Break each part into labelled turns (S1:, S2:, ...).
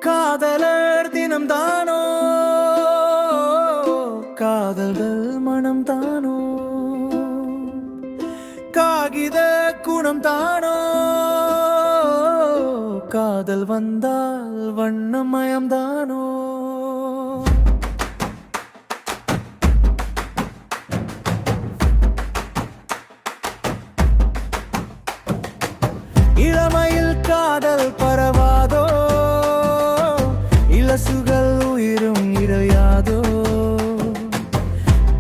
S1: காதலர் தினம்தானோ காதல்கள் மனம்தானோ காகித குணம்தானோ காதல் வந்தால் வண்ணமயம்தானோ இளமையில் காதல் பரவாதோ இலசுகள் உயிரும் இறையாதோ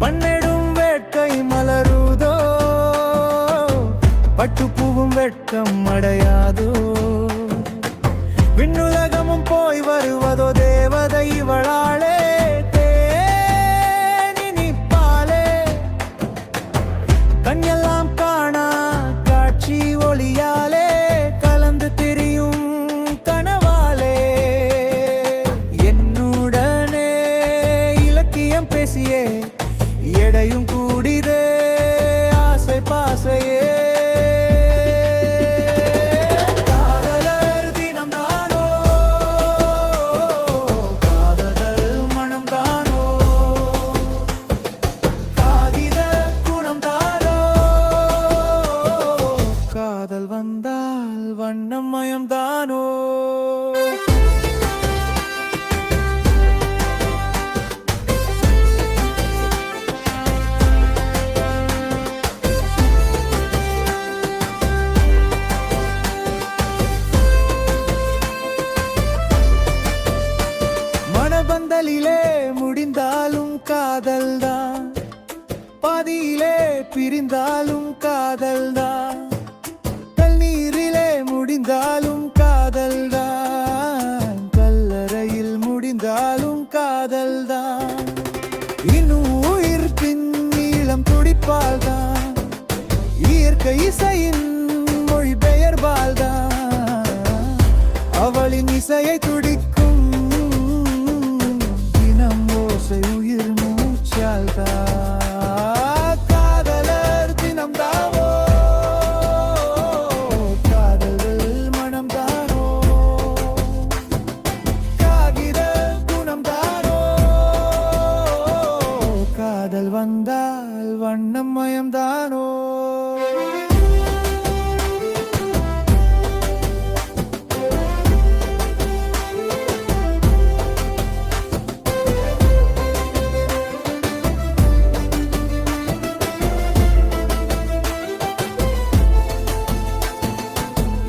S1: பன்னெடும் வேட்கை மலருதோ பட்டுப்பூவும் வெட்கம் அடையாதோ விண்ணுலகமும் போய் வருவதோ தேவதை இவளாளே தேனிப்பாலே கண்ணெல்லாம் காணா காட்சி ஒளியாலே கலந்து திரியும் கனவாலே என்னுடனே இலக்கியம் பேசியே எடையும் கூடிதே ஆசை பாசையே காதல் வந்தால் வண்ணமயம்தானோ மனபந்தலிலே முடிந்தாலும் காதல்தான் பாதியிலே பிரிந்தாலும் காதல்தான் நீரிலே முடிந்தாலும் காதல்தான் கல்லறையில் முடிந்தாலும் காதல்தான் இன்னும் உயிர் பின் நீளம் துடிப்பால்தான் இயற்கை இசையின் மொழி பெயர்பால்தான் அவளின் இசையை துடிக்கும் தினம் ஓசை உயிர் மூச்சால்தான் காதல் வந்தால் வண்ணமயம்தானோ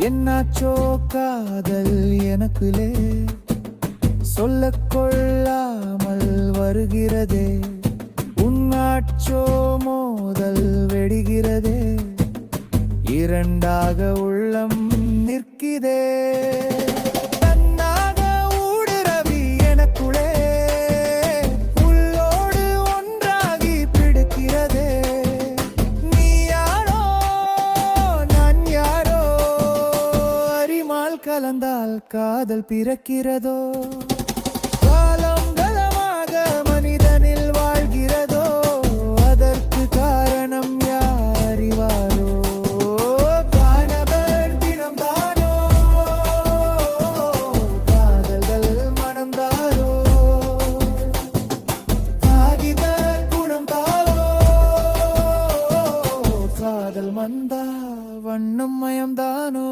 S1: என்னாச்சோ காதல் எனக்குலே சொல்லக் கொள்ளாமல் வருகிறதே உன்னாச்சோ மோதல் வெடிகிறதே இரண்டாக உள்ளம் நிற்கிறதே தன்னாக ஊடுருவி எனக்குள்ளே உள்ளோடு ஒன்றாகி பிடிக்கிறதே நீ யாரோ நான் யாரோ அறிமால் கலந்தால் காதல் பிறக்கிறதோ காலம் கலமாக மனிதனில் வாழ்கிறதோ அதற்கு காரணம் யார் அறிவாரோ காணவர் தினம்தானோ காதல்கள் மனம்தானோ காகித குணம்தானோ காதல் வந்தா வண்ணமயம்தானோ